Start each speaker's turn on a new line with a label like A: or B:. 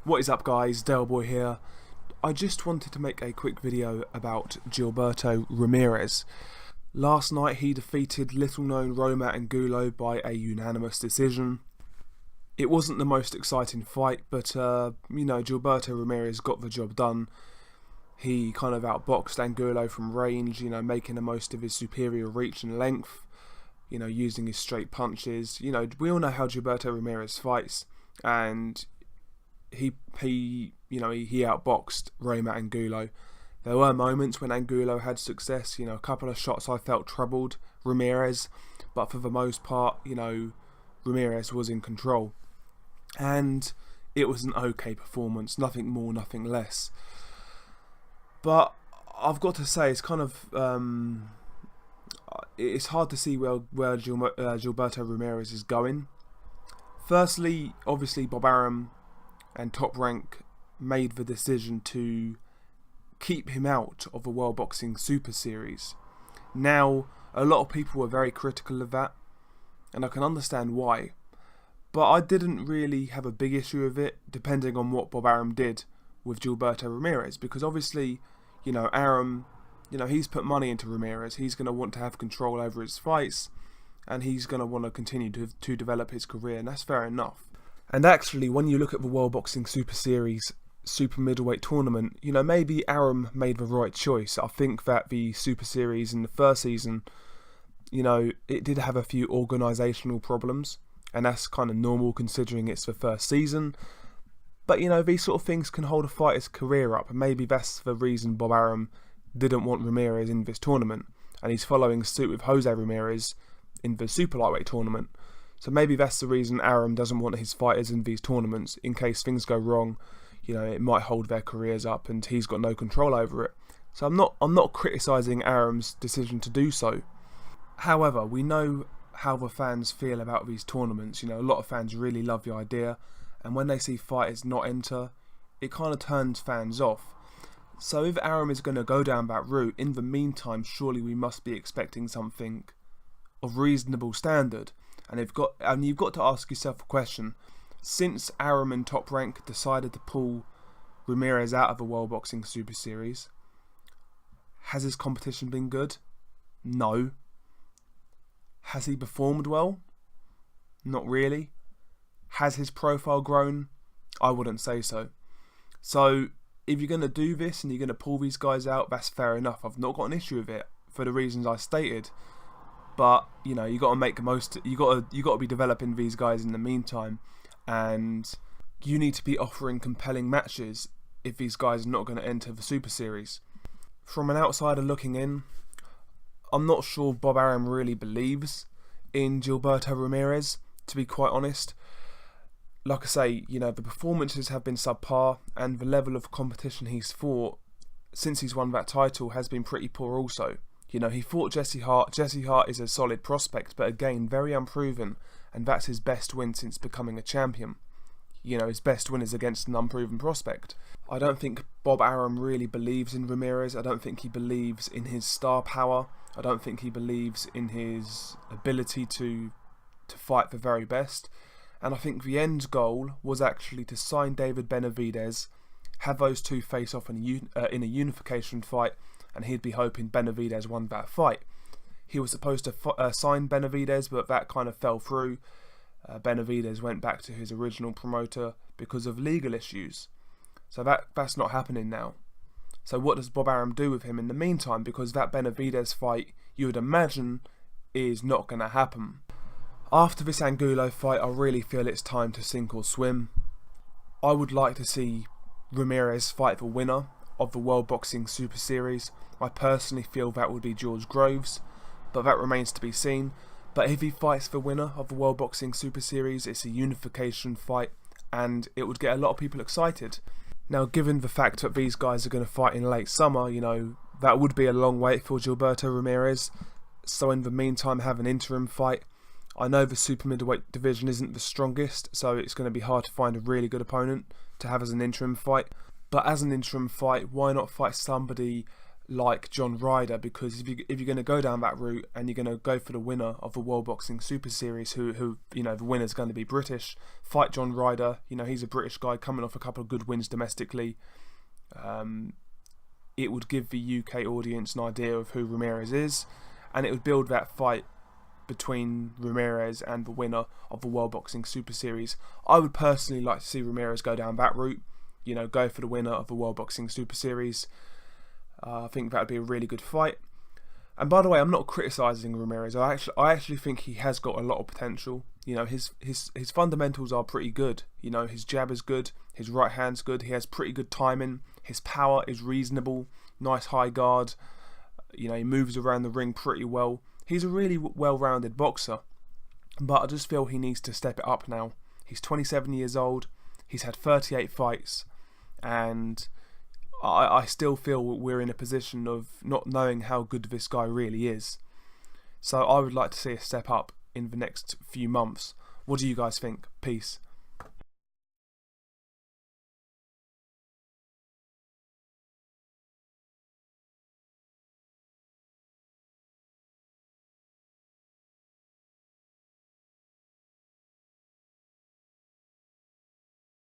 A: What is up guys, Delboy here. I just wanted to make a quick video about Gilberto Ramirez. Last night he defeated little known Roma Angulo by a unanimous decision. It wasn't the most exciting fight, but Gilberto Ramirez got the job done. He kind of outboxed Angulo from range, making the most of his superior reach and length, using his straight punches. We all know how Gilberto Ramirez fights, and he outboxed Roma Angulo. There were moments when Angulo had success, a couple of shots I felt troubled Ramirez, but for the most part, Ramirez was in control. And it was an okay performance, nothing more, nothing less. But I've got to say, it's kind of it's hard to see where Gilberto Ramirez is going. Firstly, obviously Bob Arum and Top Rank made the decision to keep him out of the World Boxing Super Series. Now, a lot of people were very critical of that, and I can understand why. But I didn't really have a big issue with it, depending on what Bob Arum did with Gilberto Ramirez, because obviously, Arum, he's put money into Ramirez. He's going to want to have control over his fights, and he's going to want to continue to develop his career, and that's fair enough. And actually, when you look at the World Boxing Super Series Super Middleweight Tournament, maybe Arum made the right choice. I think that the Super Series in the first season, it did have a few organisational problems, and that's kind of normal considering it's the first season. But, these sort of things can hold a fighter's career up, and maybe that's the reason Bob Arum didn't want Ramirez in this tournament, and he's following suit with Jose Ramirez in the Super Lightweight tournament. So maybe that's the reason Arum doesn't want his fighters in these tournaments. In case things go wrong, it might hold their careers up, and he's got no control over it. So I'm not criticising Arum's decision to do so. However, we know how the fans feel about these tournaments. A lot of fans really love the idea, and when they see fighters not enter, it kind of turns fans off. So if Arum is going to go down that route, in the meantime, surely we must be expecting something of reasonable standard. And you've got to ask yourself a question. Since Arum and Top Rank decided to pull Ramirez out of the World Boxing Super Series, has his competition been good? No. Has he performed well? Not really. Has his profile grown? I wouldn't say so. So if you're going to do this and you're going to pull these guys out, that's fair enough. I've not got an issue with it for the reasons I stated. But you got to make the most. You got to be developing these guys in the meantime, and you need to be offering compelling matches if these guys are not going to enter the Super Series. From an outsider looking in, I'm not sure Bob Arum really believes in Gilberto Ramirez, to be quite honest. Like I say, the performances have been subpar, and the level of competition he's fought since he's won that title has been pretty poor also. He fought Jesse Hart. Jesse Hart is a solid prospect, but again, very unproven, and that's his best win since becoming a champion. His best win is against an unproven prospect. I don't think Bob Arum really believes in Ramirez. I don't think he believes in his star power. I don't think he believes in his ability to fight the very best. And I think the end goal was actually to sign David Benavidez, have those two face off in a unification fight, and he'd be hoping Benavidez won that fight. He was supposed to sign Benavidez, but that kind of fell through. Benavidez went back to his original promoter because of legal issues. So that's not happening now. So what does Bob Arum do with him in the meantime? Because that Benavidez fight, you would imagine, is not going to happen. After this Angulo fight, I really feel it's time to sink or swim. I would like to see Ramirez fight the winner of the World Boxing Super Series. I personally feel that would be George Groves, but that remains to be seen. But if he fights the winner of the World Boxing Super Series, it's a unification fight, and it would get a lot of people excited. Now, given the fact that these guys are going to fight in late summer, that would be a long wait for Gilberto Ramirez. So in the meantime, have an interim fight. I know the super middleweight division isn't the strongest, so it's going to be hard to find a really good opponent to have as an interim fight. But as an interim fight, why not fight somebody like John Ryder, because if you're going to go down that route and you're going to go for the winner of the World Boxing Super Series, who the winner's going to be British, fight John Ryder. He's a British guy coming off a couple of good wins domestically. It would give the UK audience an idea of who Ramirez is, and it would build that fight between Ramirez and the winner of the World Boxing Super Series. I would personally like to see Ramirez go down that route, go for the winner of the World Boxing Super Series. I think that would be a really good fight. And by the way, I'm not criticising Ramirez. I actually think he has got a lot of potential. His fundamentals are pretty good. His jab is good, his right hand's good, he has pretty good timing, his power is reasonable, nice high guard. He moves around the ring pretty well. He's a really well-rounded boxer, but I just feel he needs to step it up now. He's 27 years old, he's had 38 fights, and I still feel we're in a position of not knowing how good this guy really is. So I would like to see a step up in the next few months. What do you guys think? Peace.